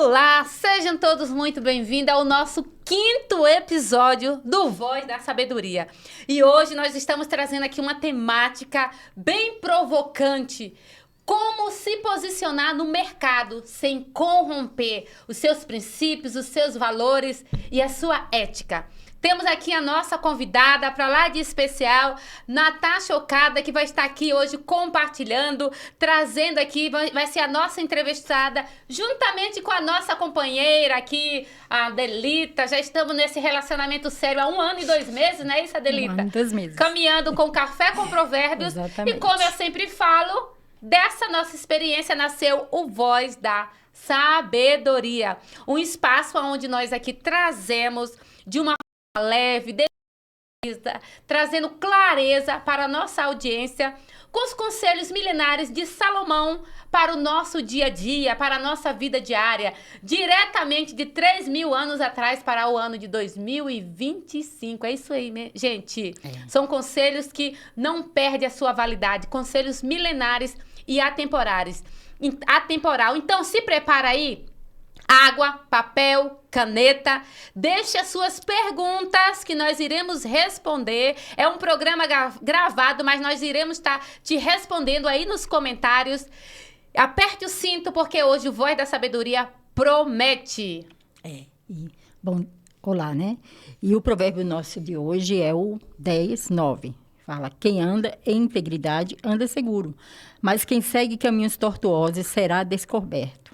Olá, sejam todos muito bem-vindos ao nosso 5º episódio do Voz da Sabedoria. E hoje nós estamos trazendo aqui uma temática bem provocante. Como se posicionar no mercado sem corromper os seus princípios, os seus valores e a sua ética. Temos aqui a nossa convidada para lá de especial, Natasha Okada, que vai estar aqui hoje compartilhando, trazendo aqui, vai ser a nossa entrevistada, juntamente com a nossa companheira aqui, a Adelita. Já estamos nesse relacionamento sério há 1 ano e 2 meses, não é isso, Adelita? 1 ano e 2 meses. Caminhando com Café com Provérbios. Exatamente. E como eu sempre falo, dessa nossa experiência nasceu o Voz da Sabedoria. Um espaço onde nós aqui trazemos de uma leve, trazendo clareza para a nossa audiência com os conselhos milenares de Salomão para o nosso dia a dia, para a nossa vida diária, diretamente de 3.000 anos atrás para o ano de 2025. É isso aí, gente. São conselhos que não perdem a sua validade, conselhos milenares e atemporais. Então, se prepara aí. Água, papel, caneta, deixe as suas perguntas que nós iremos responder. É um programa gravado, mas nós iremos estar te respondendo aí nos comentários. Aperte o cinto, porque hoje o Voz da Sabedoria promete. Bom, olá, né? E o provérbio nosso de hoje é o 10:9. Fala, quem anda em integridade anda seguro, mas quem segue caminhos tortuosos será descoberto.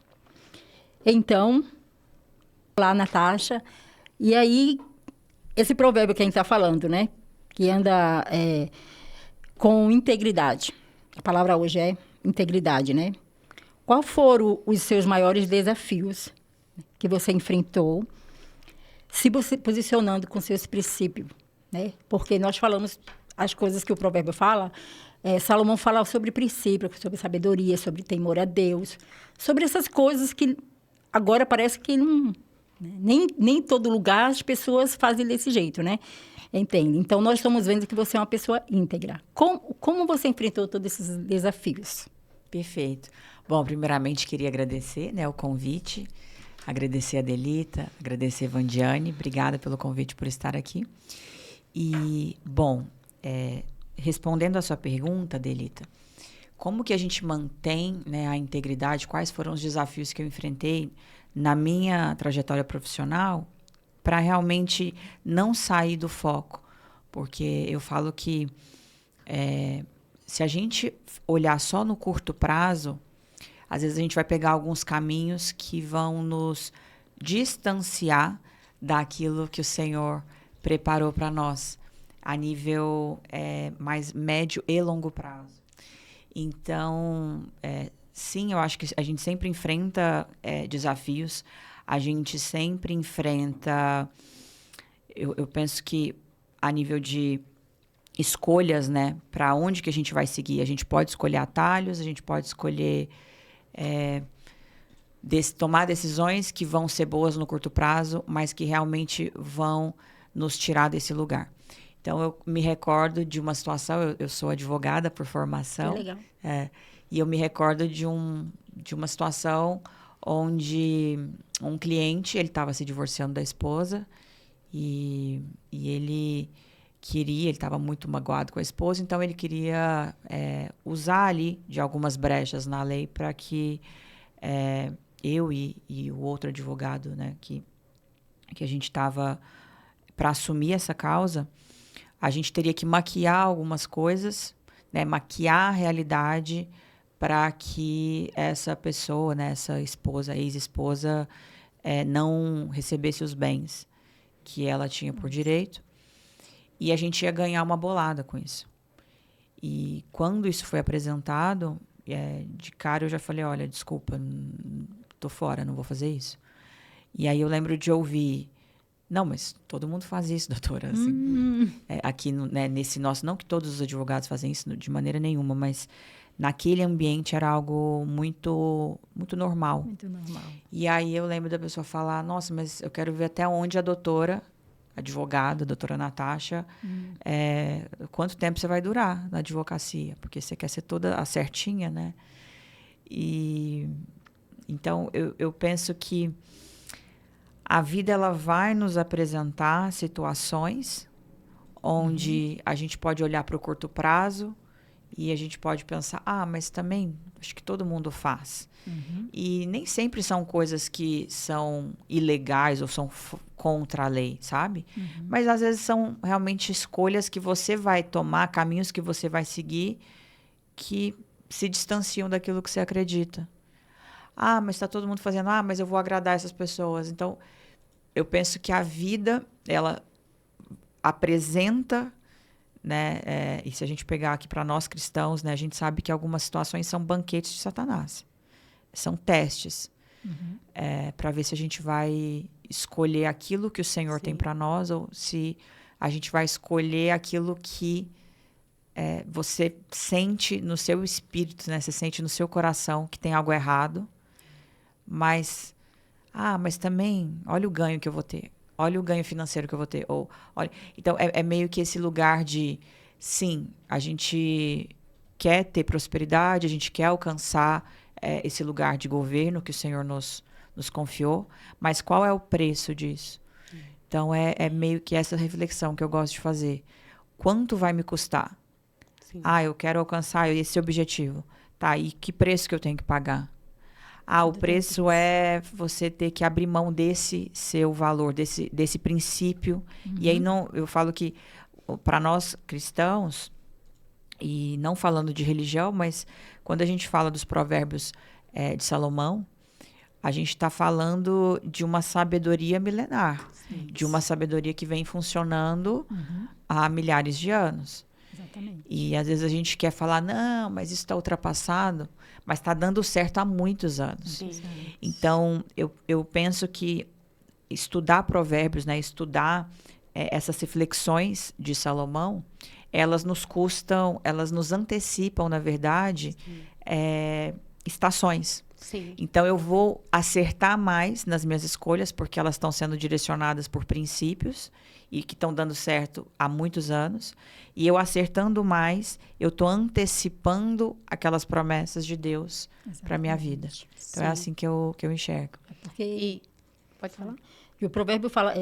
Então, lá, Natasha, e aí, esse provérbio que a gente está falando, né? Que anda com integridade. A palavra hoje é integridade, né? Qual foram os seus maiores desafios que você enfrentou, se você posicionando com seus princípios, né? Porque nós falamos as coisas que o provérbio fala. Salomão fala sobre princípio, sobre sabedoria, sobre temor a Deus, sobre essas coisas que agora parece que não, nem em todo lugar as pessoas fazem desse jeito, né? Entende? Então, nós estamos vendo que você é uma pessoa íntegra. Como você enfrentou todos esses desafios? Perfeito. Bom, primeiramente, queria agradecer, né, o convite, agradecer a Adelita, agradecer a Vandiane. Obrigada pelo convite por estar aqui. E, bom, respondendo a sua pergunta, Adelita, como que a gente mantém, né, a integridade? Quais foram os desafios que eu enfrentei na minha trajetória profissional para realmente não sair do foco? Porque eu falo que se a gente olhar só no curto prazo, às vezes a gente vai pegar alguns caminhos que vão nos distanciar daquilo que o Senhor preparou para nós, a nível mais médio e longo prazo. Então, sim, eu acho que a gente sempre enfrenta desafios, a gente sempre enfrenta, eu penso que a nível de escolhas, né, para onde que a gente vai seguir, a gente pode escolher atalhos, a gente pode escolher tomar decisões que vão ser boas no curto prazo, mas que realmente vão nos tirar desse lugar. Então, eu me recordo de uma situação, eu sou advogada por formação. Que legal. E eu me recordo de uma situação onde um cliente, ele estava se divorciando da esposa e ele estava muito magoado com a esposa, então ele queria usar ali de algumas brechas na lei para que eu e o outro advogado, né, que a gente estava para assumir essa causa, a gente teria que maquiar algumas coisas, né, maquiar a realidade para que essa pessoa, né, essa esposa, ex-esposa, não recebesse os bens que ela tinha por direito. E a gente ia ganhar uma bolada com isso. E quando isso foi apresentado, de cara eu já falei, olha, desculpa, tô fora, não vou fazer isso. E aí eu lembro de ouvir, não, mas todo mundo faz isso, doutora. Assim, aqui, né, nesse nosso... Não que todos os advogados fazem isso de maneira nenhuma, mas naquele ambiente era algo muito, muito normal. Muito normal. E aí eu lembro da pessoa falar, nossa, mas eu quero ver até onde a doutora, advogada, a doutora Natasha, quanto tempo você vai durar na advocacia? Porque você quer ser toda a certinha, né? E Então, eu penso que a vida ela vai nos apresentar situações onde a gente pode olhar para o curto prazo e a gente pode pensar, mas também acho que todo mundo faz. E nem sempre são coisas que são ilegais ou são contra a lei, sabe? Mas às vezes são realmente escolhas que você vai tomar, caminhos que você vai seguir que se distanciam daquilo que você acredita. Mas está todo mundo fazendo, mas eu vou agradar essas pessoas. Então, eu penso que a vida, ela apresenta, né? E se a gente pegar aqui para nós cristãos, né? A gente sabe que algumas situações são banquetes de Satanás. São testes. Para ver se a gente vai escolher aquilo que o Senhor tem para nós ou se a gente vai escolher aquilo que você sente no seu espírito, né? Você sente no seu coração que tem algo errado. Mas também, olha o ganho que eu vou ter. Olha o ganho financeiro que eu vou ter. Então, é meio que esse lugar de, sim, a gente quer ter prosperidade, a gente quer alcançar esse lugar de governo que o Senhor nos confiou, mas qual é o preço disso? Então, é meio que essa reflexão que eu gosto de fazer. Quanto vai me custar? Sim. Eu quero alcançar esse objetivo. Tá, e que preço que eu tenho que pagar? O preço é você ter que abrir mão desse seu valor, desse princípio. E aí eu falo que para nós cristãos, e não falando de religião, mas quando a gente fala dos provérbios de Salomão, a gente está falando de uma sabedoria milenar, de uma sabedoria que vem funcionando há milhares de anos. Exatamente. E às vezes a gente quer falar, não, mas isso está ultrapassado, mas está dando certo há muitos anos. Sim. Então, eu penso que estudar provérbios, né, estudar essas reflexões de Salomão, elas nos antecipam, na verdade, estações. Sim. Então, eu vou acertar mais nas minhas escolhas, porque elas estão sendo direcionadas por princípios e que estão dando certo há muitos anos. E eu acertando mais, eu estou antecipando aquelas promessas de Deus para a minha vida. Então, é assim que eu enxergo. Pode falar? E o provérbio fala,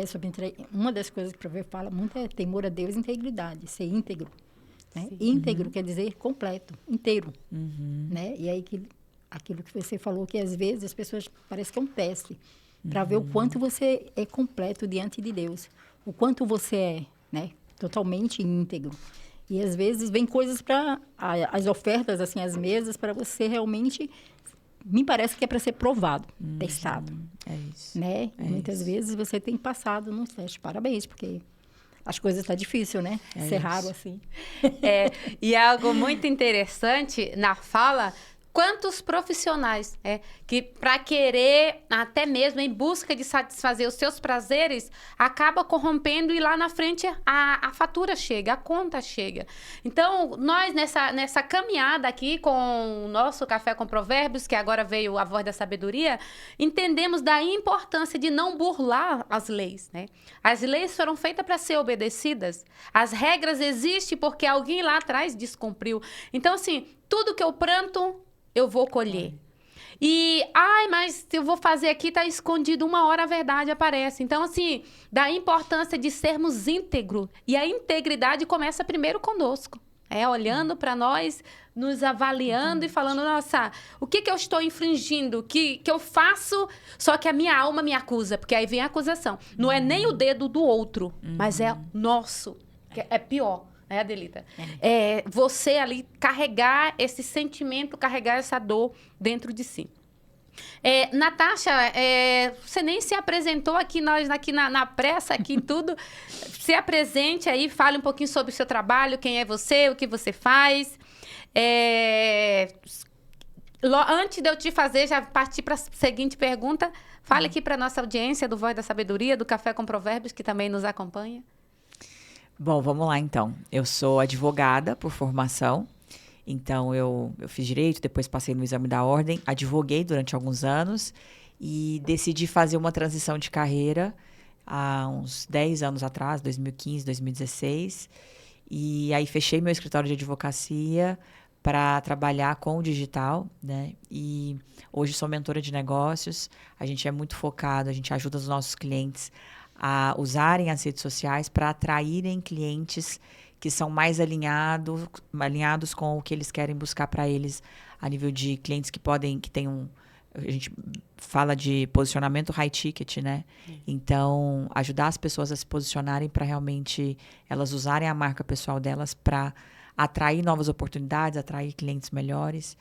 uma das coisas que o provérbio fala muito é temor a Deus e integridade, ser íntegro. Né? Íntegro quer dizer completo, inteiro. Né? E aí aquilo que você falou, que às vezes as pessoas parece que é um teste para ver o quanto você é completo diante de Deus, o quanto você é, né, totalmente íntegro. E às vezes vem coisas para as ofertas, assim, as mesas, para você realmente, me parece que é para ser provado, testado. É isso. Né? E muitas vezes você tem passado nos testes. Parabéns, porque as coisas estão difíceis, né? Ser raro assim. E é algo muito interessante na fala. Quantos profissionais que, para querer, até mesmo em busca de satisfazer os seus prazeres, acaba corrompendo e lá na frente a fatura chega, a conta chega. Então, nós nessa caminhada aqui com o nosso Café com Provérbios, que agora veio a Voz da Sabedoria, entendemos da importância de não burlar as leis, né? As leis foram feitas para ser obedecidas. As regras existem porque alguém lá atrás descumpriu. Então, assim, tudo que eu planto, eu vou colher. E, mas eu vou fazer aqui, tá escondido, uma hora a verdade aparece. Então, assim, da importância de sermos íntegros. E a integridade começa primeiro conosco. Olhando para nós, nos avaliando e falando, nossa, o que eu estou infringindo? Que eu faço, só que a minha alma me acusa. Porque aí vem a acusação. Não é nem o dedo do outro, mas é nosso. Que é pior. Adelita? Você ali carregar esse sentimento, carregar essa dor dentro de si. Natasha, você nem se apresentou aqui, nós aqui na pressa, aqui em tudo. Se apresente aí, fale um pouquinho sobre o seu trabalho, quem é você, o que você faz. Antes de eu te fazer, já partir para a seguinte pergunta. Fale aqui para a nossa audiência do Voz da Sabedoria, do Café com Provérbios, que também nos acompanha. Bom, vamos lá então. Eu sou advogada por formação, então eu fiz direito, depois passei no exame da ordem, advoguei durante alguns anos e decidi fazer uma transição de carreira há uns 10 anos atrás, 2015, 2016, e aí fechei meu escritório de advocacia para trabalhar com o digital, né? E hoje sou mentora de negócios, a gente é muito focado, a gente ajuda os nossos clientes a usarem as redes sociais para atraírem clientes que são mais alinhados com o que eles querem buscar para eles, a nível de clientes que tenham, a gente fala de posicionamento high ticket, né? Então, ajudar as pessoas a se posicionarem para realmente elas usarem a marca pessoal delas para atrair novas oportunidades, atrair clientes melhores.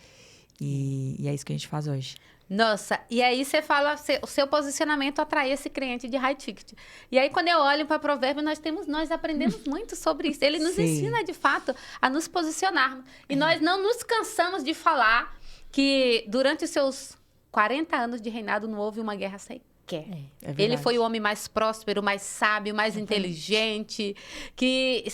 E é isso que a gente faz hoje. Nossa, e aí você fala o seu posicionamento atrair esse cliente de high ticket. E aí, quando eu olho para Provérbio, nós aprendemos muito sobre isso. Ele nos ensina, de fato, a nos posicionarmos. E nós não nos cansamos de falar que durante os seus 40 anos de reinado não houve uma guerra sequer. Ele foi o homem mais próspero, mais sábio, mais inteligente, que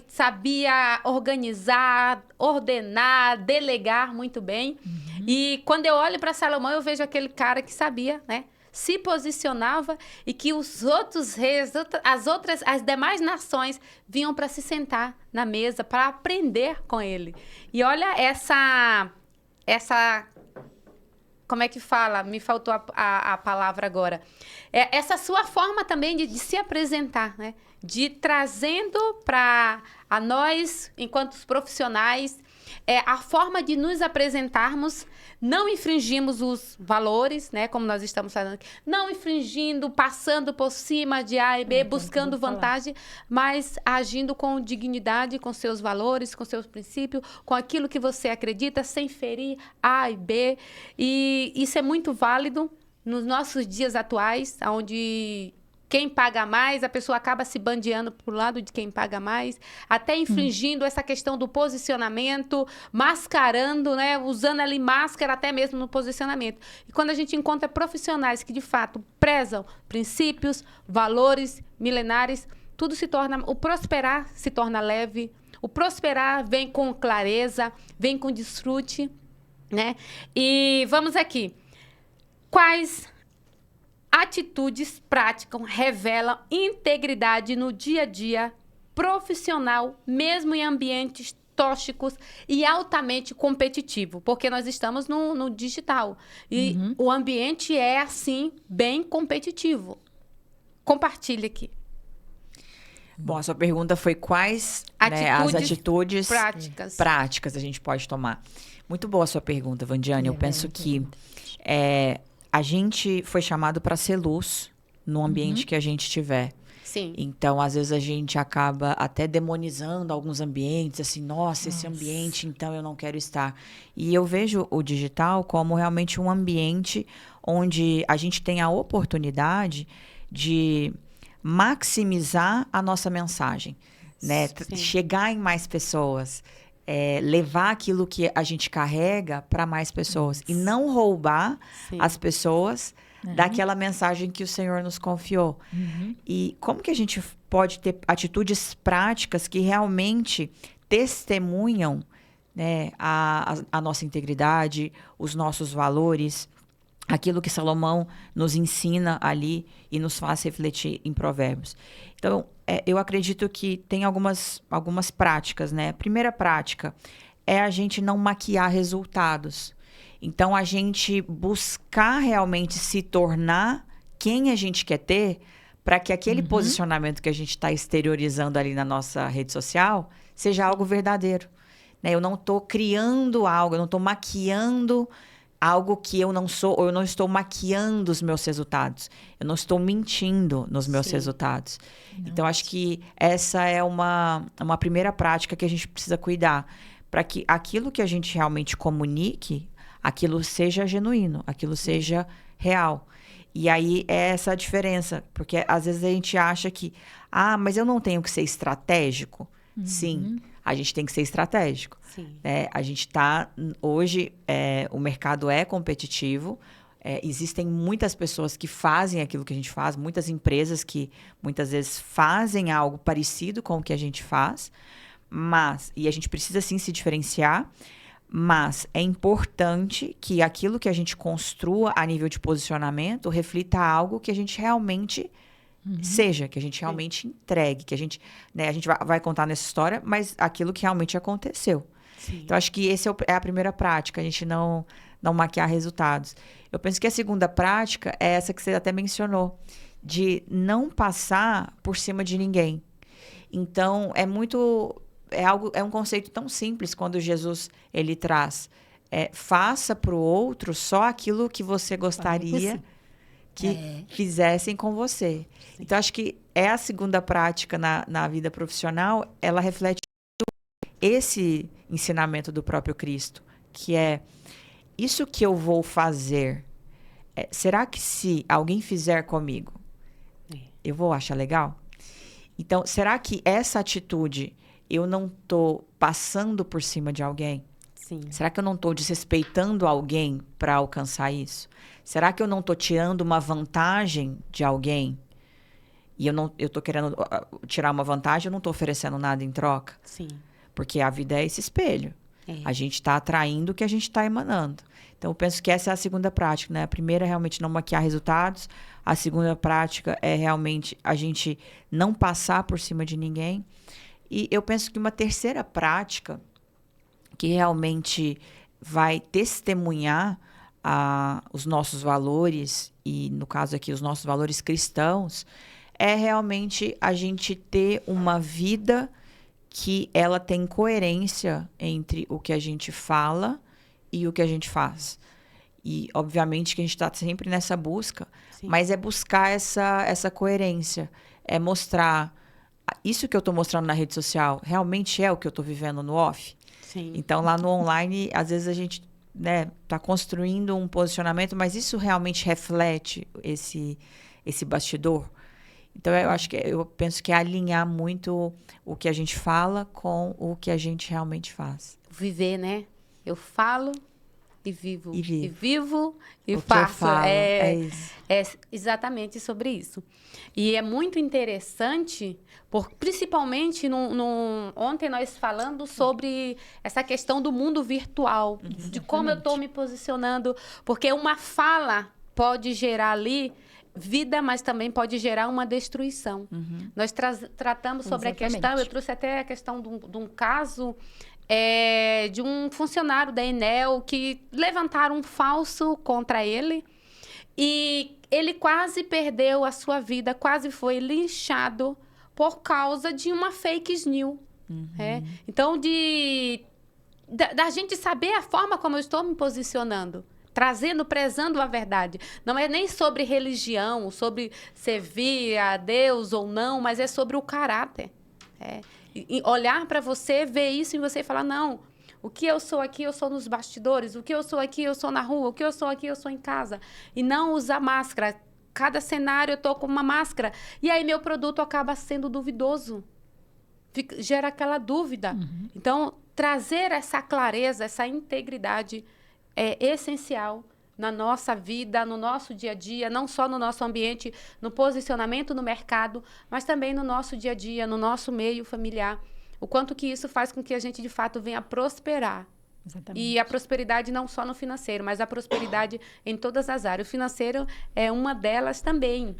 sabia organizar, ordenar, delegar muito bem. E quando eu olho para Salomão, eu vejo aquele cara que sabia, né? Se posicionava e que os outros reis, as demais nações vinham para se sentar na mesa, para aprender com ele. E olha essa como é que fala? Me faltou a palavra agora. Essa sua forma também de se apresentar, né? De trazendo para nós, enquanto profissionais, a forma de nos apresentarmos, não infringimos os valores, né? Como nós estamos falando aqui. Não infringindo, passando por cima de A e B, buscando vantagem, mas agindo com dignidade, com seus valores, com seus princípios, com aquilo que você acredita, sem ferir A e B. E isso é muito válido nos nossos dias atuais, onde quem paga mais, a pessoa acaba se bandeando para o lado de quem paga mais, até infringindo essa questão do posicionamento, mascarando, né, usando ali máscara até mesmo no posicionamento. E quando a gente encontra profissionais que, de fato, prezam princípios, valores milenares, tudo se torna... O prosperar se torna leve, o prosperar vem com clareza, vem com desfrute, né? E vamos aqui. Quais atitudes práticas revelam integridade no dia a dia profissional, mesmo em ambientes tóxicos e altamente competitivo? Porque nós estamos no digital. E o ambiente é, assim, bem competitivo. Compartilhe aqui. Bom, a sua pergunta foi quais as atitudes práticas a gente pode tomar. Muito boa a sua pergunta, Vandiane. Eu penso que a gente foi chamado para ser luz no ambiente que a gente tiver. Sim. Então, às vezes, a gente acaba até demonizando alguns ambientes, assim, nossa, esse ambiente, então eu não quero estar. E eu vejo o digital como realmente um ambiente onde a gente tem a oportunidade de maximizar a nossa mensagem, né? Chegar em mais pessoas. Levar aquilo que a gente carrega para mais pessoas e não roubar as pessoas daquela mensagem que o Senhor nos confiou. E como que a gente pode ter atitudes práticas que realmente testemunham, né, a nossa integridade, os nossos valores, aquilo que Salomão nos ensina ali e nos faz refletir em Provérbios. Então, eu acredito que tem algumas práticas, né? A primeira prática é a gente não maquiar resultados. Então, a gente buscar realmente se tornar quem a gente quer ter para que aquele posicionamento que a gente está exteriorizando ali na nossa rede social seja algo verdadeiro, né? Eu não estou criando algo, eu não estou maquiando algo que eu não sou, ou eu não estou maquiando os meus resultados. Eu não estou mentindo nos meus resultados. Não. Então, acho que essa é uma primeira prática que a gente precisa cuidar. Para que aquilo que a gente realmente comunique, aquilo seja genuíno, aquilo seja real. E aí, é essa a diferença. Porque, às vezes, a gente acha que... mas eu não tenho que ser estratégico. Sim, a gente tem que ser estratégico. A gente está... Hoje, o mercado é competitivo. Existem muitas pessoas que fazem aquilo que a gente faz. Muitas empresas que, muitas vezes, fazem algo parecido com o que a gente faz. E a gente precisa, sim, se diferenciar. Mas é importante que aquilo que a gente construa a nível de posicionamento reflita algo que a gente realmente... seja, que a gente realmente entregue, que a gente vai contar nessa história, mas aquilo que realmente aconteceu. Sim. Então, acho que esse é a primeira prática, a gente não maquiar resultados. Eu penso que a segunda prática é essa que você até mencionou, de não passar por cima de ninguém. Então, é um conceito tão simples quando Jesus, ele traz, faça para o outro só aquilo que você gostaria que fizessem com você. Sim. Então, acho que a segunda prática na vida profissional, ela reflete esse ensinamento do próprio Cristo, que é isso que eu vou fazer, será que se alguém fizer comigo, eu vou achar legal? Então, será que essa atitude eu não estou passando por cima de alguém? Sim. Será que eu não estou desrespeitando alguém para alcançar isso? Será que eu não estou tirando uma vantagem de alguém? E eu estou querendo tirar uma vantagem, eu não estou oferecendo nada em troca? Sim. Porque a vida é esse espelho. A gente está atraindo o que a gente está emanando. Então, eu penso que essa é a segunda prática, né? A primeira é realmente não maquiar resultados. A segunda prática é realmente a gente não passar por cima de ninguém. E eu penso que uma terceira prática que realmente vai testemunhar os nossos valores, e no caso aqui os nossos valores cristãos, é realmente a gente ter uma vida que ela tem coerência entre o que a gente fala e o que a gente faz. E, obviamente, que a gente está sempre nessa busca, Sim. mas é buscar essa coerência. É mostrar, isso que eu estou mostrando na rede social, realmente é o que eu estou vivendo no off? Sim. Então, lá no online, às vezes a gente está construindo um posicionamento, mas isso realmente reflete esse bastidor? Então, eu penso que é alinhar muito o que a gente fala com o que a gente realmente faz. Viver, né? Eu falo e vivo. E vivo. E vivo e O que eu faço. falo, é isso. É exatamente sobre isso. E é muito interessante, principalmente ontem nós falando sobre essa questão do mundo virtual, de como eu estou me posicionando, porque uma fala pode gerar ali vida, mas também pode gerar uma destruição. Nós tratamos sobre a questão, eu trouxe até a questão de um caso de um funcionário da Enel que levantaram um falso contra ele e ele quase perdeu a sua vida, quase foi linchado por causa de uma fake news. Então, da gente saber a forma como eu estou me posicionando, prezando a verdade. Não é nem sobre religião, sobre servir a Deus ou não, mas é sobre o caráter. E olhar para você, ver isso em você e falar, não, o que eu sou aqui, eu sou nos bastidores. O que eu sou aqui, eu sou na rua. O que eu sou aqui, eu sou em casa. E não usar máscara. Cada cenário eu tô com uma máscara. E aí meu produto acaba sendo duvidoso. Gera aquela dúvida. Então, trazer essa clareza, essa integridade é essencial na nossa vida, no nosso dia a dia, não só no nosso ambiente, no posicionamento no mercado, mas também no nosso dia a dia, no nosso meio familiar. O quanto que isso faz com que a gente, de fato, venha prosperar. Exatamente. E a prosperidade não só no financeiro, mas a prosperidade em todas as áreas. O financeiro é uma delas também,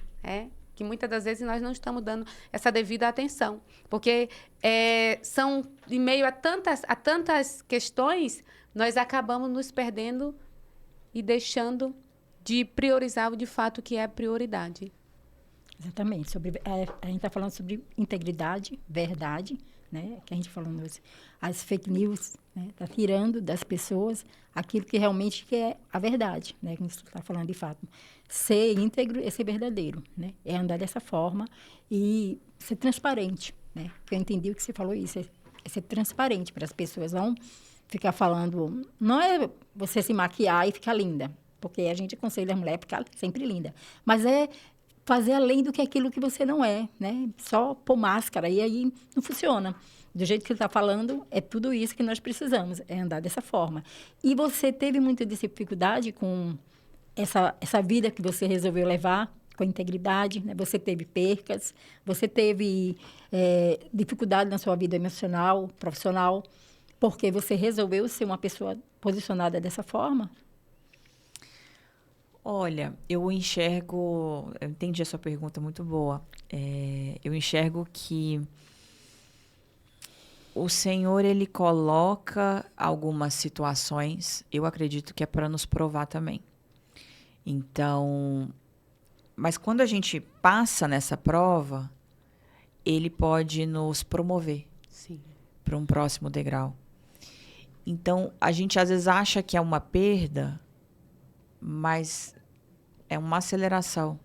que muitas das vezes nós não estamos dando essa devida atenção. Porque são, em meio a tantas questões, nós acabamos nos perdendo e deixando de priorizar o de fato que é prioridade. Exatamente. A gente está falando sobre integridade, verdade, né? Que a gente falou as fake news, né? Está tirando das pessoas aquilo que realmente é a verdade, né? Que a gente está falando de fato. Ser íntegro é ser verdadeiro, né? É andar dessa forma e ser transparente, né? Porque eu entendi o que você falou isso, é ser transparente para as pessoas, não ficar falando, não é você se maquiar e ficar linda, porque a gente aconselha a mulher a ficar sempre linda, mas é fazer além do que aquilo que você não é, né? Só pôr máscara e aí não funciona. Do jeito que ele está falando, é tudo isso que nós precisamos, é andar dessa forma. E você teve muita dificuldade com essa vida que você resolveu levar, com integridade, né? Você teve percas, você teve dificuldade na sua vida emocional, profissional, porque você resolveu ser uma pessoa posicionada dessa forma? Olha, eu entendi a sua pergunta, muito boa. Eu enxergo que O Senhor, ele coloca algumas situações, eu acredito que é para nos provar também. Então, mas quando a gente passa nessa prova, ele pode nos promover para um próximo degrau. Então, a gente às vezes acha que é uma perda, mas é uma aceleração.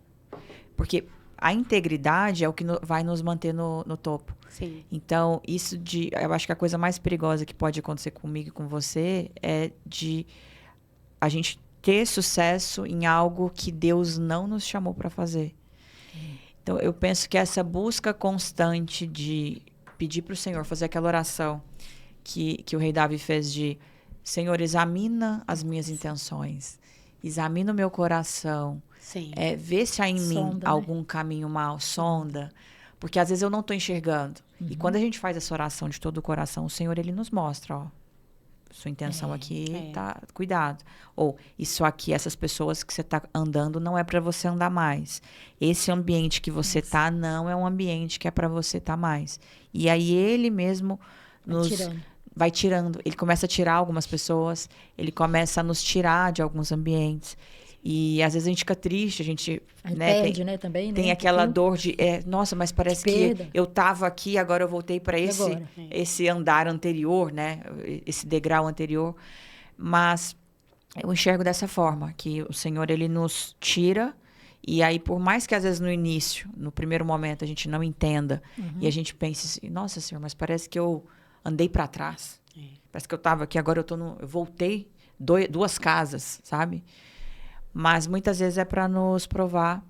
Porque a integridade é o que vai nos manter no topo. Sim. Então, eu acho que a coisa mais perigosa que pode acontecer comigo e com você é de a gente ter sucesso em algo que Deus não nos chamou para fazer. Então, eu penso que essa busca constante de pedir para o Senhor, fazer aquela oração que o rei Davi fez de Senhor, examina as minhas intenções, examina o meu coração, Sim. Vê se há em mim Sonda, algum caminho mau, sonda. Porque às vezes eu não estou enxergando. E quando a gente faz essa oração de todo o coração, o Senhor, ele nos mostra, ó. Sua intenção aqui tá... Cuidado. Ou, isso aqui, essas pessoas que você tá andando, não é para você andar mais. Esse ambiente que você tá, não é um ambiente que é para você tá mais. E aí, ele mesmo vai tirando. Ele começa a tirar algumas pessoas. Ele começa a nos tirar de alguns ambientes. E às vezes a gente fica triste, a gente perde, também, tem aquela dor de, nossa, mas parece que eu estava aqui, agora eu voltei para esse andar anterior, né? Esse degrau anterior. Mas eu enxergo dessa forma, que o Senhor, ele nos tira, e aí por mais que às vezes no início, no primeiro momento, a gente não entenda, e a gente pense assim, nossa, Senhor, mas parece que eu andei para trás. Parece que eu estava aqui, agora eu voltei 2 casas, sabe? Mas muitas vezes é para nos provar,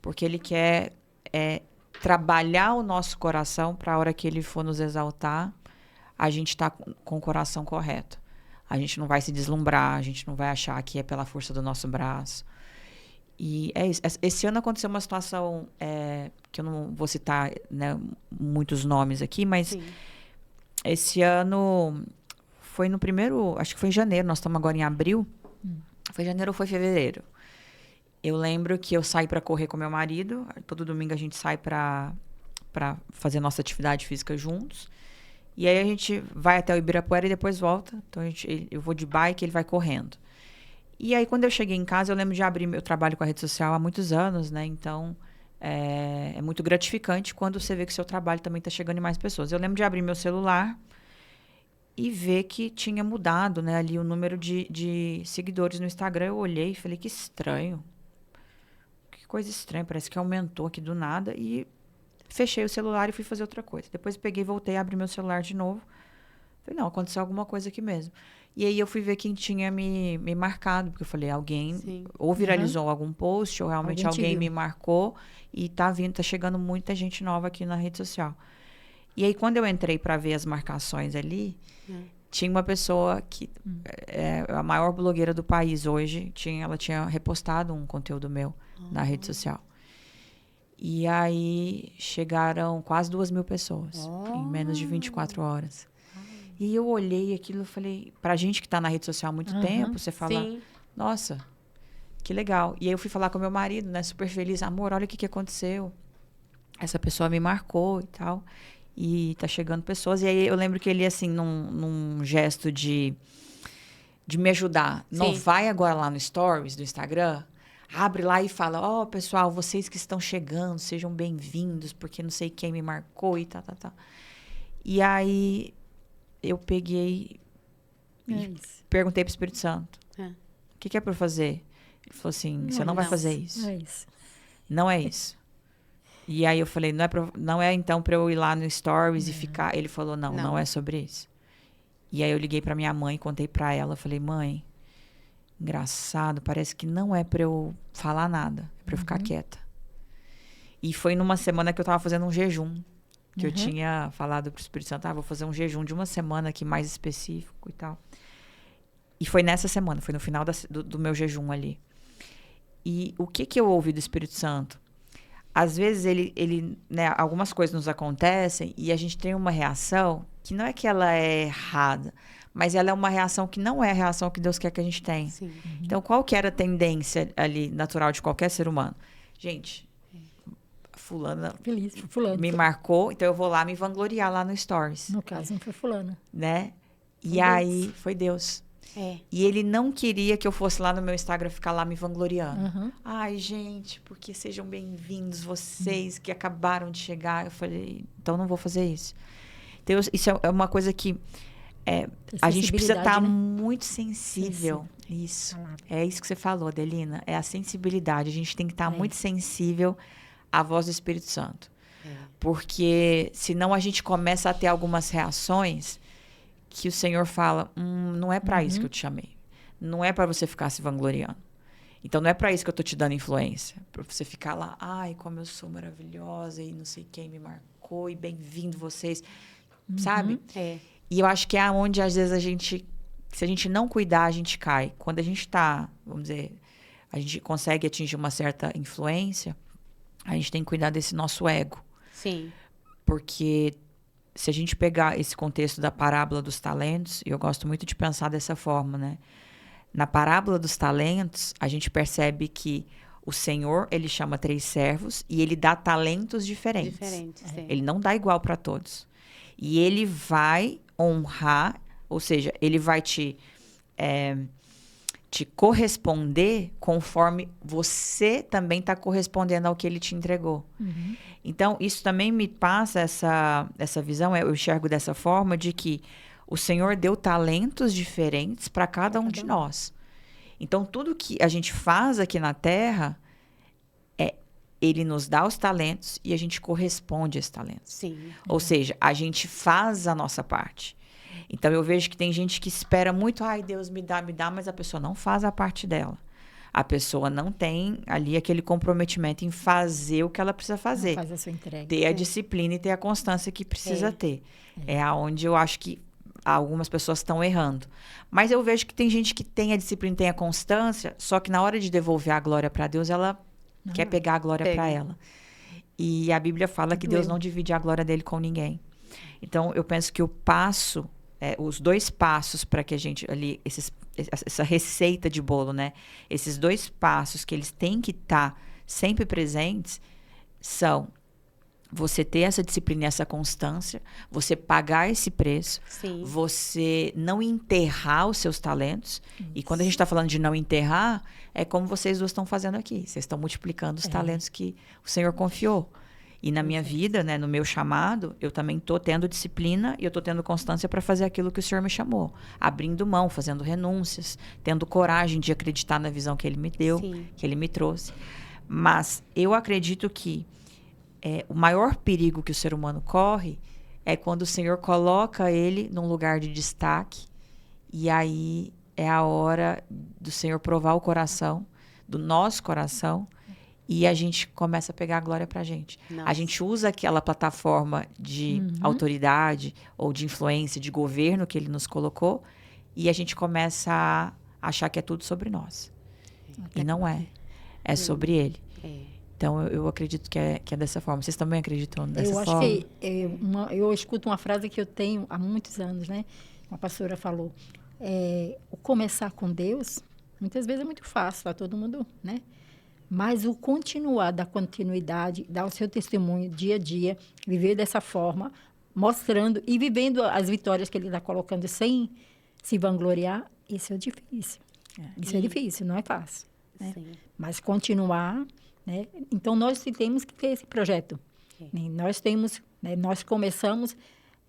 porque ele quer trabalhar o nosso coração para a hora que ele for nos exaltar, a gente está com o coração correto. A gente não vai se deslumbrar, a gente não vai achar que é pela força do nosso braço. E é isso. Esse ano aconteceu uma situação que eu não vou citar, né, muitos nomes aqui, mas esse ano foi no primeiro, acho que foi em janeiro, nós estamos agora em abril. Foi janeiro ou foi fevereiro? Eu lembro que eu saí para correr com meu marido. Todo domingo a gente sai para fazer nossa atividade física juntos. E aí a gente vai até o Ibirapuera e depois volta. Então eu vou de bike e ele vai correndo. E aí quando eu cheguei em casa, eu lembro de abrir meu trabalho com a rede social há muitos anos, né? Então é muito gratificante quando você vê que o seu trabalho também está chegando em mais pessoas. Eu lembro de abrir meu celular e ver que tinha mudado, né, ali o número de seguidores no Instagram. Eu olhei e falei, que estranho. Que coisa estranha, parece que aumentou aqui do nada. E fechei o celular e fui fazer outra coisa. Depois peguei, voltei, abri meu celular de novo. Falei, não, aconteceu alguma coisa aqui mesmo. E aí eu fui ver quem tinha me marcado, porque eu falei, alguém ou viralizou algum post, ou realmente alguém me marcou, e tá chegando muita gente nova aqui na rede social. E aí, quando eu entrei para ver as marcações ali, tinha uma pessoa que é a maior blogueira do país hoje. Ela tinha repostado um conteúdo meu na rede social. E aí, chegaram quase 2.000 pessoas em menos de 24 horas. E eu olhei aquilo e falei... Pra gente que tá na rede social há muito tempo, você fala... Nossa, que legal. E aí, eu fui falar com meu marido, né? Super feliz. Amor, olha o que aconteceu. Essa pessoa me marcou e tal... E tá chegando pessoas. E aí eu lembro que ele, assim, num gesto de me ajudar. Não vai agora lá no Stories do Instagram, abre lá e fala, ó, pessoal, vocês que estão chegando, sejam bem-vindos, porque não sei quem me marcou e tá. E aí eu peguei e perguntei pro Espírito Santo, o que é pra eu fazer? Ele falou assim, você não vai fazer isso. Não é isso. E aí eu falei, não é então para eu ir lá no Stories e ficar... Ele falou, não é sobre isso. E aí eu liguei para minha mãe, contei para ela, falei, mãe, engraçado, parece que não é para eu falar nada, é para eu ficar quieta. E foi numa semana que eu tava fazendo um jejum, que eu tinha falado pro Espírito Santo, vou fazer um jejum de uma semana aqui mais específico e tal. E foi nessa semana, foi no final do meu jejum ali. E o que eu ouvi do Espírito Santo? Às vezes, ele né, algumas coisas nos acontecem e a gente tem uma reação que não é que ela é errada, mas ela é uma reação que não é a reação que Deus quer que a gente tenha. Então, qual que era a tendência ali natural de qualquer ser humano? Gente, fulana Feliz, fulano. me marcou, então eu vou lá me vangloriar lá no Stories, No caso, não foi fulana. né? E Foi aí, Deus. foi Deus. É. E ele não queria que eu fosse lá no meu Instagram ficar lá me vangloriando. Aham. Ai, gente, porque sejam bem-vindos vocês que acabaram de chegar. Eu falei, então não vou fazer isso. Então, isso é uma coisa que a gente precisa estar Sensibilidade, né? muito sensível. Isso. Palavra. É isso que você falou, Adelina. É a sensibilidade. A gente tem que estar É. muito sensível à voz do Espírito Santo. Porque senão a gente começa a ter algumas reações que o Senhor fala, não é para isso que eu te chamei. Não é para você ficar se vangloriando. Então, não é para isso que eu tô te dando influência. Para você ficar lá, ai, como eu sou maravilhosa e não sei quem me marcou e bem-vindo vocês. Sabe? É. E eu acho que é onde, às vezes, se a gente não cuidar, a gente cai. Quando a gente tá, vamos dizer, a gente consegue atingir uma certa influência, a gente tem que cuidar desse nosso ego. Sim. Porque se a gente pegar esse contexto da parábola dos talentos, e eu gosto muito de pensar dessa forma, né? Na parábola dos talentos, a gente percebe que o Senhor, ele chama 3 servos e ele dá talentos diferentes. Diferente, sim. Ele não dá igual para todos. E ele vai honrar, ou seja, ele vai te corresponder conforme você também está correspondendo ao que ele te entregou. Então, isso também me passa essa visão, eu enxergo dessa forma, de que o Senhor deu talentos diferentes para cada um de nós. Então, tudo que a gente faz aqui na Terra, ele nos dá os talentos e a gente corresponde a esses talentos. Sim. Ou seja, a gente faz a nossa parte. Então, eu vejo que tem gente que espera muito, ai, Deus me dá, mas a pessoa não faz a parte dela. A pessoa não tem ali aquele comprometimento em fazer o que ela precisa fazer. Faz a sua entrega. Ter a disciplina e ter a constância que precisa ter. É aonde eu acho que algumas pessoas estão errando. Mas eu vejo que tem gente que tem a disciplina, tem a constância, só que na hora de devolver a glória para Deus, ela quer pegar a glória para ela. E a Bíblia fala que Deus não divide a glória dele com ninguém. Então, eu penso que os 2 passos para que a gente ali, essa receita de bolo, né? Esses 2 passos que eles têm que estar sempre presentes são você ter essa disciplina e essa constância, você pagar esse preço, Sim. você não enterrar os seus talentos. E quando a gente está falando de não enterrar, é como vocês 2 estão fazendo aqui. Vocês estão multiplicando os talentos que o Senhor confiou. E na minha vida, né, no meu chamado, eu também estou tendo disciplina e eu estou tendo constância para fazer aquilo que o Senhor me chamou. Abrindo mão, fazendo renúncias, tendo coragem de acreditar na visão que Ele me deu, Sim. que Ele me trouxe. Mas eu acredito que o maior perigo que o ser humano corre é quando o Senhor coloca ele num lugar de destaque e aí é a hora do Senhor provar o coração, do nosso coração, e a gente começa a pegar a glória pra gente. Nossa. A gente usa aquela plataforma de autoridade ou de influência, de governo que ele nos colocou e a gente começa a achar que é tudo sobre nós. E não é. É sobre ele. Então, eu acredito que é dessa forma. Vocês também acreditam dessa Eu forma? acho que eu escuto uma frase que eu tenho há muitos anos, né? Uma pastora falou, o começar com Deus, muitas vezes é muito fácil, tá todo mundo, né? Mas o continuar, dar continuidade, dar o seu testemunho dia a dia, viver dessa forma, mostrando e vivendo as vitórias que ele está colocando sem se vangloriar, isso é difícil. Isso é difícil, não é fácil. Né? Sim. Mas continuar, né? Então, nós temos que ter esse projeto. Né? Nós temos, né? Nós começamos,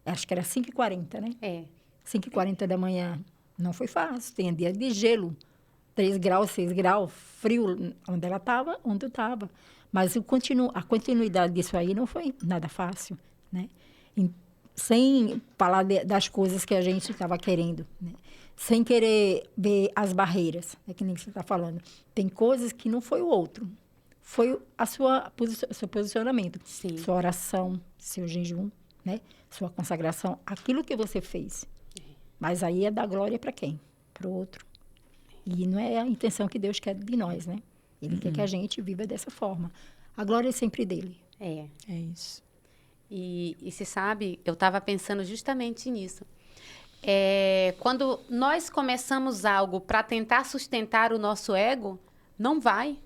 acho que era 5h40, né? 5h40 da manhã. Não foi fácil, tem dia de gelo. 3 graus, 6 graus, frio, onde ela estava, onde eu estava. Mas a continuidade disso aí não foi nada fácil, né? Sem falar das coisas que a gente estava querendo, né? Sem querer ver as barreiras, é que nem você está falando. Tem coisas que não foi o outro, foi seu posicionamento, Sim. sua oração, seu jejum, né? Sua consagração, aquilo que você fez. Mas aí é dar glória para quem? Para o outro. E não é a intenção que Deus quer de nós, né? Ele quer que a gente viva dessa forma. A glória é sempre dele. É isso. E você sabe, eu estava pensando justamente nisso. Quando nós começamos algo para tentar sustentar o nosso ego, não vai.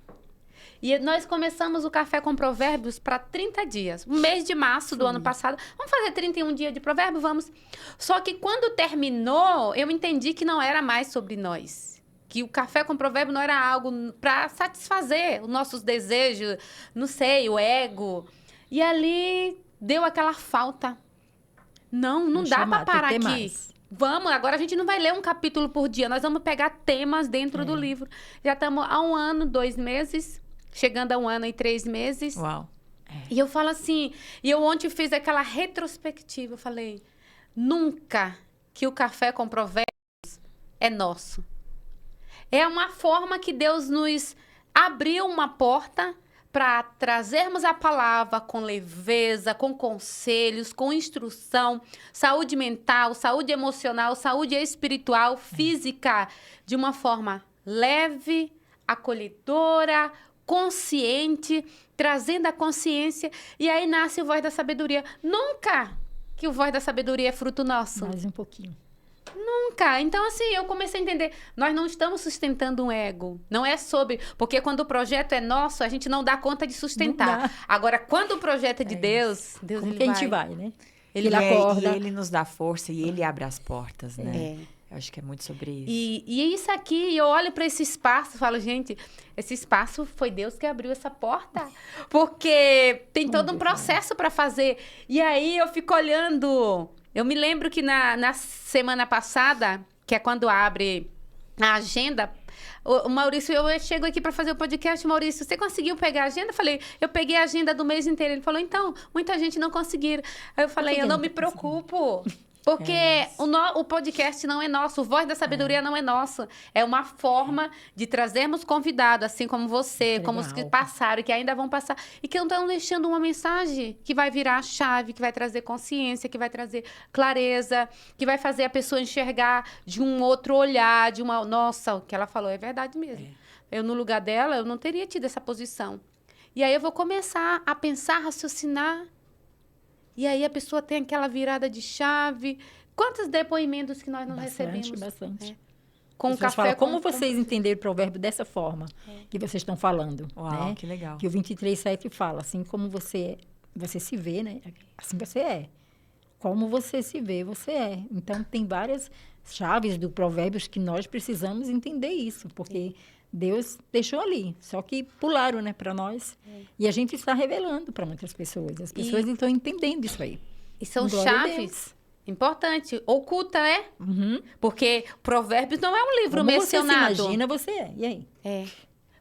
E nós começamos o Café com Provérbios para 30 dias. No mês de março do ano passado. Vamos fazer 31 dias de provérbio? Vamos. Só que quando terminou, eu entendi que não era mais sobre nós. Que o Café com Provérbio não era algo para satisfazer os nossos desejos, não sei, o ego. E ali deu aquela falta. Não dá para parar aqui. Mais. Vamos, agora a gente não vai ler um capítulo por dia, nós vamos pegar temas dentro do livro. Já estamos há 1 ano, 2 meses, chegando a 1 ano e 3 meses. Uau. E eu falo assim, e eu ontem fiz aquela retrospectiva, eu falei, nunca que o Café com Provérbios é nosso. É uma forma que Deus nos abriu uma porta para trazermos a palavra com leveza, com conselhos, com instrução, saúde mental, saúde emocional, saúde espiritual, física, de uma forma leve, acolhedora, consciente, trazendo a consciência. E aí nasce o Voz da Sabedoria. Nunca que o Voz da Sabedoria é fruto nosso. Mais um pouquinho. Nunca. Então, assim, eu comecei a entender. Nós não estamos sustentando um ego. Não é sobre... Porque quando o projeto é nosso, a gente não dá conta de sustentar. Não dá. Agora, quando o projeto é de Deus... Deus Como ele que a vai. gente vai, né? Ele acorda. E ele nos dá força e ele abre as portas, né? É. Eu acho que é muito sobre isso. E isso aqui, eu olho para esse espaço e falo, gente, esse espaço foi Deus que abriu essa porta. Porque tem todo um processo para fazer. E aí eu fico olhando... Eu me lembro que na semana passada, que é quando abre a agenda, o Maurício, eu chego aqui para fazer o podcast, Maurício, você conseguiu pegar a agenda? Eu falei, eu peguei a agenda do mês inteiro. Ele falou, então, muita gente não conseguiram. Aí eu falei, eu não me preocupo. Porque o podcast não é nosso, o Voz da Sabedoria não é nosso. É uma forma de trazermos convidados, assim como você, como os que passaram, que ainda vão passar, e que não estão deixando uma mensagem que vai virar a chave, que vai trazer consciência, que vai trazer clareza, que vai fazer a pessoa enxergar de um outro olhar, de uma... Nossa, o que ela falou é verdade mesmo. Eu, no lugar dela, eu não teria tido essa posição. E aí eu vou começar a pensar, raciocinar. E aí a pessoa tem aquela virada de chave. Quantos depoimentos que nós não recebemos? Bastante. Com o café. Falam, como vocês entenderam o provérbio dessa forma que vocês estão falando? Uau, né? que legal. Que o 23:7 fala, assim como você se vê, né? Assim você é. Como você se vê, você é. Então, tem várias chaves do provérbios que nós precisamos entender isso, porque Deus deixou ali, só que pularam, né, para nós. E a gente está revelando para muitas pessoas. As pessoas estão entendendo isso aí. E são Glória a chaves importantes. Oculta, é? Uhum. Porque Provérbios não é um livro Como mencionado. você se imagina, você é. E aí? É.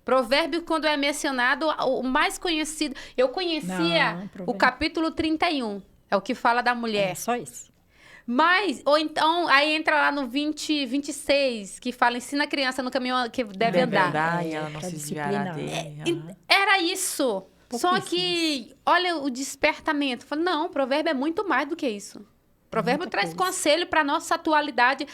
Provérbio, quando é mencionado, o mais conhecido... Eu conhecia Não, o provérbio. capítulo 31. É o que fala da mulher. É só isso. Mas, ou então, aí entra lá no 26, que fala, ensina a criança no caminho que deve andar. E ela não pra se desviará disciplinar. dele. Aham. Era isso. Só que, olha o despertamento. Fala, não, provérbio é muito mais do que isso. Provérbio Muita traz coisa. conselho para nossa atualidade.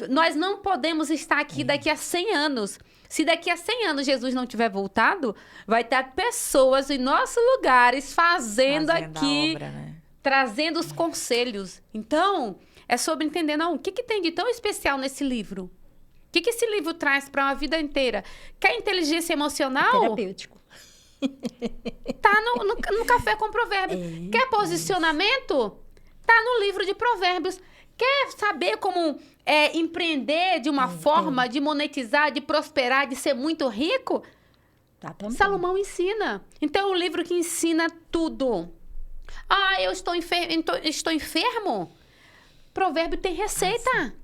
Nós não podemos estar aqui daqui a 100 anos. Se daqui a 100 anos Jesus não tiver voltado, vai ter pessoas em nossos lugares fazendo a aqui, obra, né? trazendo os conselhos. Então, é sobre entender, não, o que tem de tão especial nesse livro? O que esse livro traz para uma vida inteira? Quer inteligência emocional? Terapêutico. Tá no Café com Provérbio. Quer posicionamento? Tá no livro de Provérbios. Quer saber como empreender de uma forma, de monetizar, de prosperar, de ser muito rico? Tá também. Salomão ensina. Então, é um livro que ensina tudo. Ah, eu estou enfermo? Provérbio tem receita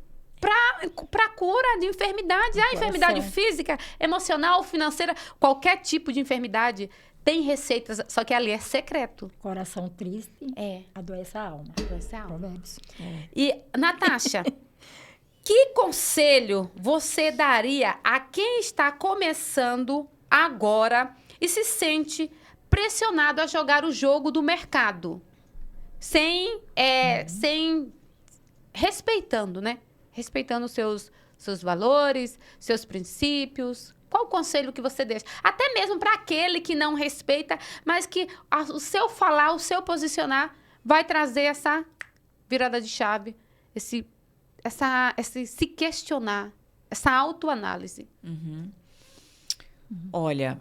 para cura de enfermidade. Ah, enfermidade física, emocional, financeira, qualquer tipo de enfermidade tem receitas, só que ali é secreto. Coração triste adoece a alma. Adoece a alma. Provérbios. E, Natasha, que conselho você daria a quem está começando agora e se sente pressionado a jogar o jogo do mercado? Sem respeitando, né? Respeitando seus valores, seus princípios. Qual o conselho que você deixa? Até mesmo para aquele que não respeita, mas que o seu falar, o seu posicionar vai trazer essa virada de chave, esse se questionar, essa autoanálise. Olha,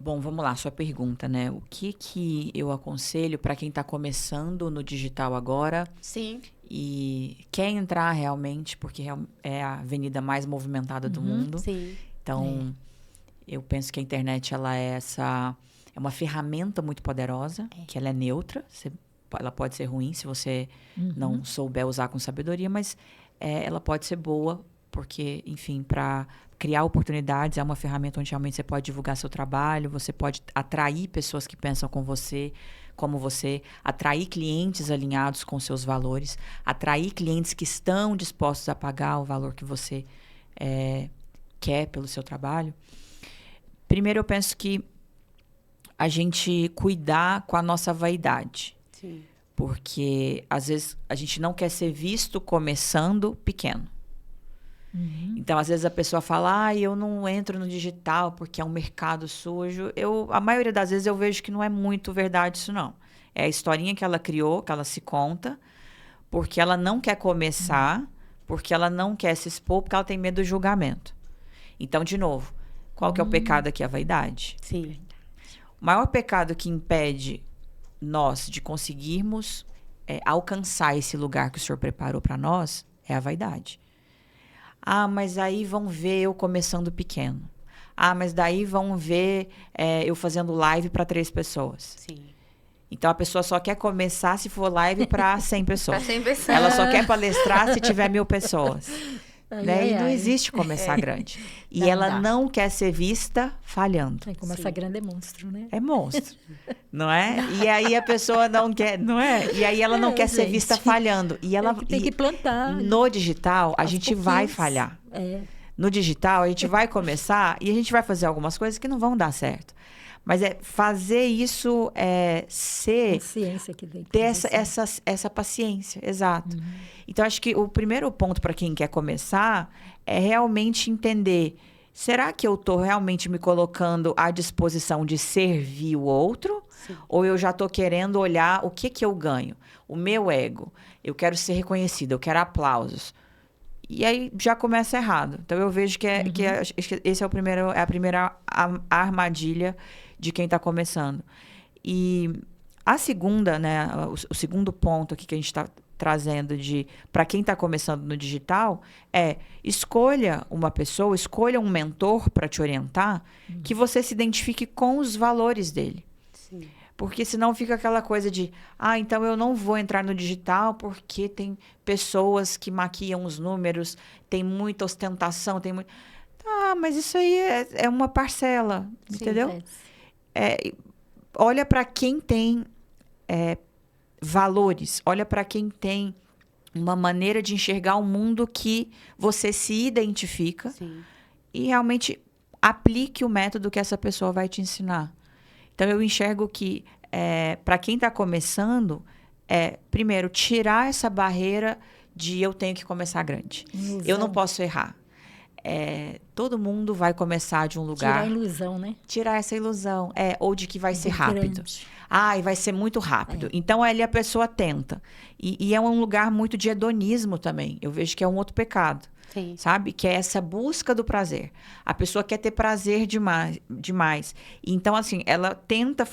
bom, vamos lá, sua pergunta, né? O que eu aconselho para quem está começando no digital agora Sim. e quer entrar realmente, porque é a avenida mais movimentada do mundo. Sim. Então, eu penso que a internet ela é uma ferramenta muito poderosa, que ela é neutra. Ela pode ser ruim se você não souber usar com sabedoria, mas ela pode ser boa, porque, enfim, para criar oportunidades, é uma ferramenta onde realmente você pode divulgar seu trabalho, você pode atrair pessoas que pensam como você, atrair clientes alinhados com seus valores, atrair clientes que estão dispostos a pagar o valor que você quer pelo seu trabalho. Primeiro, eu penso que a gente cuidar com a nossa vaidade. Sim. Porque, às vezes, a gente não quer ser visto começando pequeno. Então, às vezes, a pessoa fala, eu não entro no digital porque é um mercado sujo. A maioria das vezes, eu vejo que não é muito verdade isso, não. É a historinha que ela criou, que ela se conta, porque ela não quer começar, porque ela não quer se expor, porque ela tem medo do julgamento. Então, de novo, qual que é o pecado aqui? A vaidade. Sim. O maior pecado que impede nós de conseguirmos alcançar esse lugar que o Senhor preparou para nós é a vaidade. Mas aí vão ver eu começando pequeno. Mas daí vão ver eu fazendo live para 3 pessoas. Sim. Então, a pessoa só quer começar se for live para 100 pessoas. Para 100 pessoas. Ela só quer palestrar se tiver 1000 pessoas. Ai, E não ai. existe começar grande. E Não ela dá. não quer ser vista falhando. Aí começa grande é monstro, né? É monstro, não é? E aí a pessoa não quer, não é? E aí ela não quer ser gente. vista falhando. E ela Tem que plantar. no digital a aos gente vai pouquinhos. falhar. No digital a gente vai começar e a gente vai fazer algumas coisas que não vão dar certo. Mas fazer isso Ciência que tem que ter fazer essa paciência, exato. Então, acho que o primeiro ponto para quem quer começar é realmente entender, será que eu estou realmente me colocando à disposição de servir o outro? Sim. Ou eu já estou querendo olhar o que eu ganho? O meu ego. Eu quero ser reconhecida, eu quero aplausos. E aí já começa errado. Então, eu vejo que esse é a primeira armadilha de quem está começando. E a segunda, né, o segundo ponto aqui que a gente está trazendo para quem está começando no digital escolha uma pessoa, escolha um mentor para te orientar, que você se identifique com os valores dele. Sim. Porque senão fica aquela coisa de, então eu não vou entrar no digital porque tem pessoas que maquiam os números, tem muita ostentação, tem muito... mas isso aí é uma parcela, Sim, entendeu? Olha para quem tem valores, olha para quem tem uma maneira de enxergar o mundo que você se identifica. Sim. E realmente aplique o método que essa pessoa vai te ensinar. Então, eu enxergo que, para quem está começando, primeiro, tirar essa barreira de eu tenho que começar grande. Ilusão. Eu não posso errar. Todo mundo vai começar de um lugar. Tirar a ilusão, né? Tirar essa ilusão. Ou de que vai ser Muito rápido. grande. E vai ser muito rápido. Então, ali a pessoa tenta. E é um lugar muito de hedonismo também. Eu vejo que é um outro pecado. Sim. Sabe? Que é essa busca do prazer. A pessoa quer ter prazer demais. Então, assim, ela tenta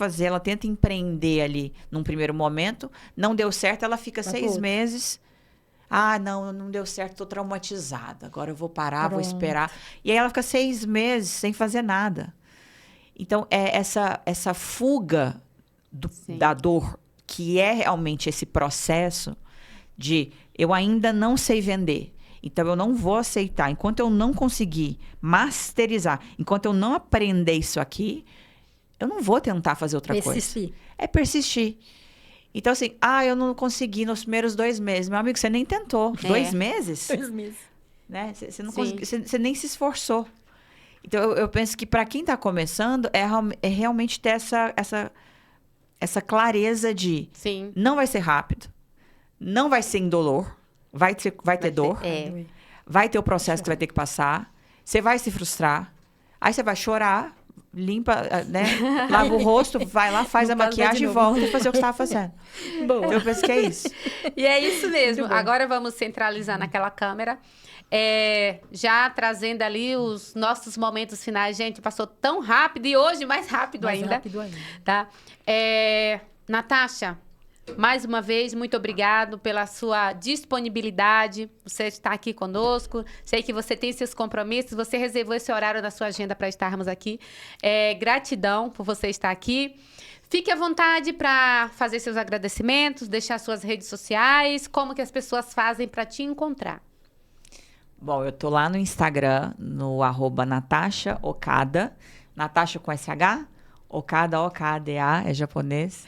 empreender ali num primeiro momento. Não deu certo, ela fica 6 meses. Não deu certo, tô traumatizada. Agora eu vou parar, vou esperar. E aí ela fica 6 meses sem fazer nada. Então, essa fuga da dor, que é realmente esse processo de eu ainda não sei vender. Então, eu não vou aceitar. Enquanto eu não conseguir masterizar, enquanto eu não aprender isso aqui, eu não vou tentar fazer outra coisa. É persistir. Então, assim, eu não consegui nos primeiros 2 meses. Meu amigo, você nem tentou. 2 meses? 2 meses. Né? Você não conseguiu, você nem se esforçou. Então, eu penso que para quem está começando, é realmente ter essa clareza de Sim. não vai ser rápido, não vai ser indolor, vai ter dor, vai ter o processo que você vai ter que passar, você vai se frustrar, aí você vai chorar, limpa, né? Lava o rosto, vai lá, faz a maquiagem e volta a fazer o que você estava fazendo. Boa. Eu penso que é isso. E é isso mesmo. Agora vamos centralizar naquela câmera. Já trazendo ali os nossos momentos finais. Gente, passou tão rápido e hoje mais rápido Mais ainda. rápido ainda. Tá? Natasha, mais uma vez, muito obrigado pela sua disponibilidade. Você está aqui conosco. Sei que você tem seus compromissos. Você reservou esse horário na sua agenda para estarmos aqui. Gratidão por você estar aqui. Fique à vontade para fazer seus agradecimentos, deixar suas redes sociais, como que as pessoas fazem para te encontrar. Bom, eu tô lá no Instagram, no @Natasha Okada. Natasha com SH, Okada, O-K-A-D-A, é japonês.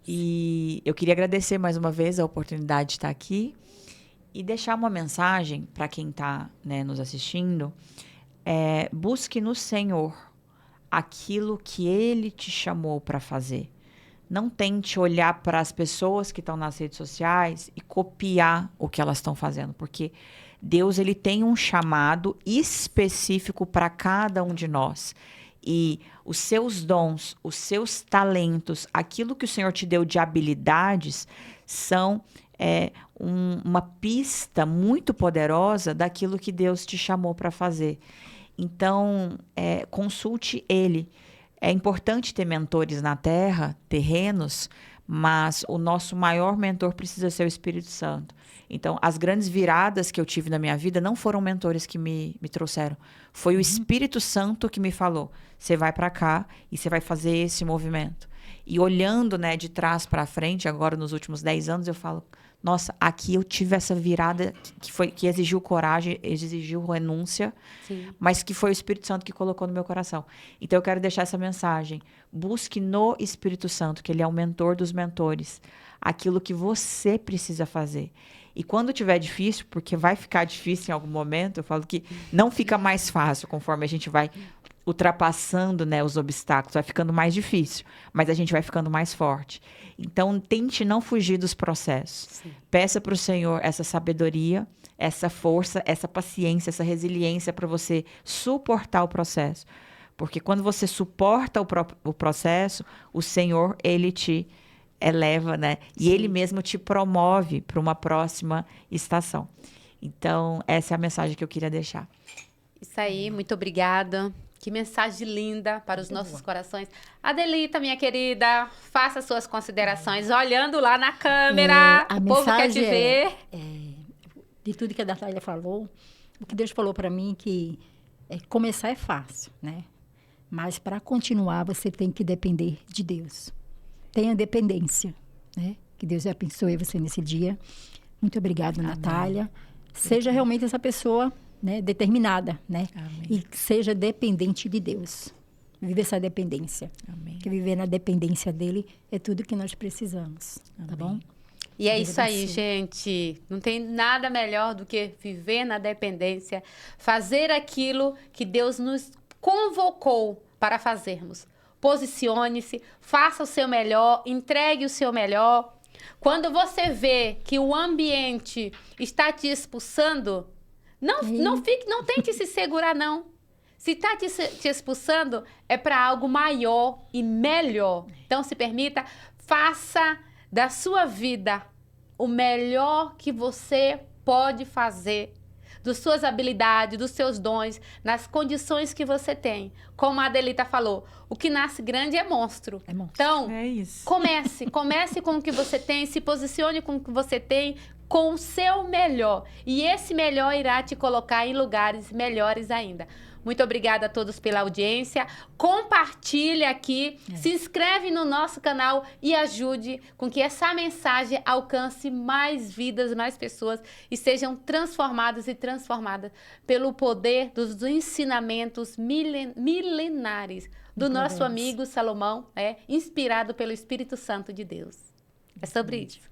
E eu queria agradecer mais uma vez a oportunidade de estar aqui e deixar uma mensagem para quem está, né, nos assistindo. Busque no Senhor aquilo que Ele te chamou para fazer. Não tente olhar para as pessoas que estão nas redes sociais e copiar o que elas estão fazendo, porque Deus, ele tem um chamado específico para cada um de nós. E os seus dons, os seus talentos, aquilo que o Senhor te deu de habilidades, são uma pista muito poderosa daquilo que Deus te chamou para fazer. Então, consulte Ele. É importante ter mentores na Terra, terrenos, mas o nosso maior mentor precisa ser o Espírito Santo. Então, as grandes viradas que eu tive na minha vida não foram mentores que me trouxeram. Foi o Espírito Santo que me falou, você vai para cá e você vai fazer esse movimento. E olhando, né, de trás para frente, agora nos últimos 10 anos, eu falo, nossa, aqui eu tive essa virada que exigiu coragem, exigiu renúncia, sim, mas que foi o Espírito Santo que colocou no meu coração. Então, eu quero deixar essa mensagem. Busque no Espírito Santo, que ele é o mentor dos mentores, aquilo que você precisa fazer. E quando tiver difícil, porque vai ficar difícil em algum momento, eu falo que não fica mais fácil conforme a gente vai ultrapassando, né, os obstáculos, vai ficando mais difícil, mas a gente vai ficando mais forte. Então, tente não fugir dos processos. Sim. Peça para o Senhor essa sabedoria, essa força, essa paciência, essa resiliência para você suportar o processo. Porque quando você suporta o processo, o Senhor, ele te eleva, né? E Ele mesmo te promove para uma próxima estação. Então, essa é a mensagem que eu queria deixar. Isso aí, muito obrigada. Que mensagem linda para os nossos corações. Adelita, minha querida, faça suas considerações, olhando lá na câmera. A o povo quer te ver. De tudo que a Natália falou, o que Deus falou para mim que começar é fácil, né? Mas para continuar, você tem que depender de Deus. Tenha dependência, né? Que Deus abençoe você nesse dia. Muito obrigada, Natália. Seja realmente essa pessoa, né, determinada, né? Amém. E seja dependente de Deus. Viver essa dependência. Amém. Porque viver na dependência dele é tudo que nós precisamos. Amém. Tá bom? E é isso aí, gente. Não tem nada melhor do que viver na dependência, fazer aquilo que Deus nos convocou para fazermos. Posicione-se, faça o seu melhor, entregue o seu melhor. Quando você vê que o ambiente está te expulsando, não tente se segurar, não. Se está te expulsando, é para algo maior e melhor. Então, se permita, faça da sua vida o melhor que você pode fazer, das suas habilidades, dos seus dons, nas condições que você tem. Como a Adelita falou, o que nasce grande é monstro. É monstro. Então, comece com o que você tem, se posicione com o que você tem, com o seu melhor. E esse melhor irá te colocar em lugares melhores ainda. Muito obrigada a todos pela audiência. Compartilhe aqui, se inscreve no nosso canal e ajude com que essa mensagem alcance mais vidas, mais pessoas e sejam transformadas e transformadas pelo poder dos ensinamentos milenares do nosso amigo Salomão, inspirado pelo Espírito Santo de Deus. É sobre isso.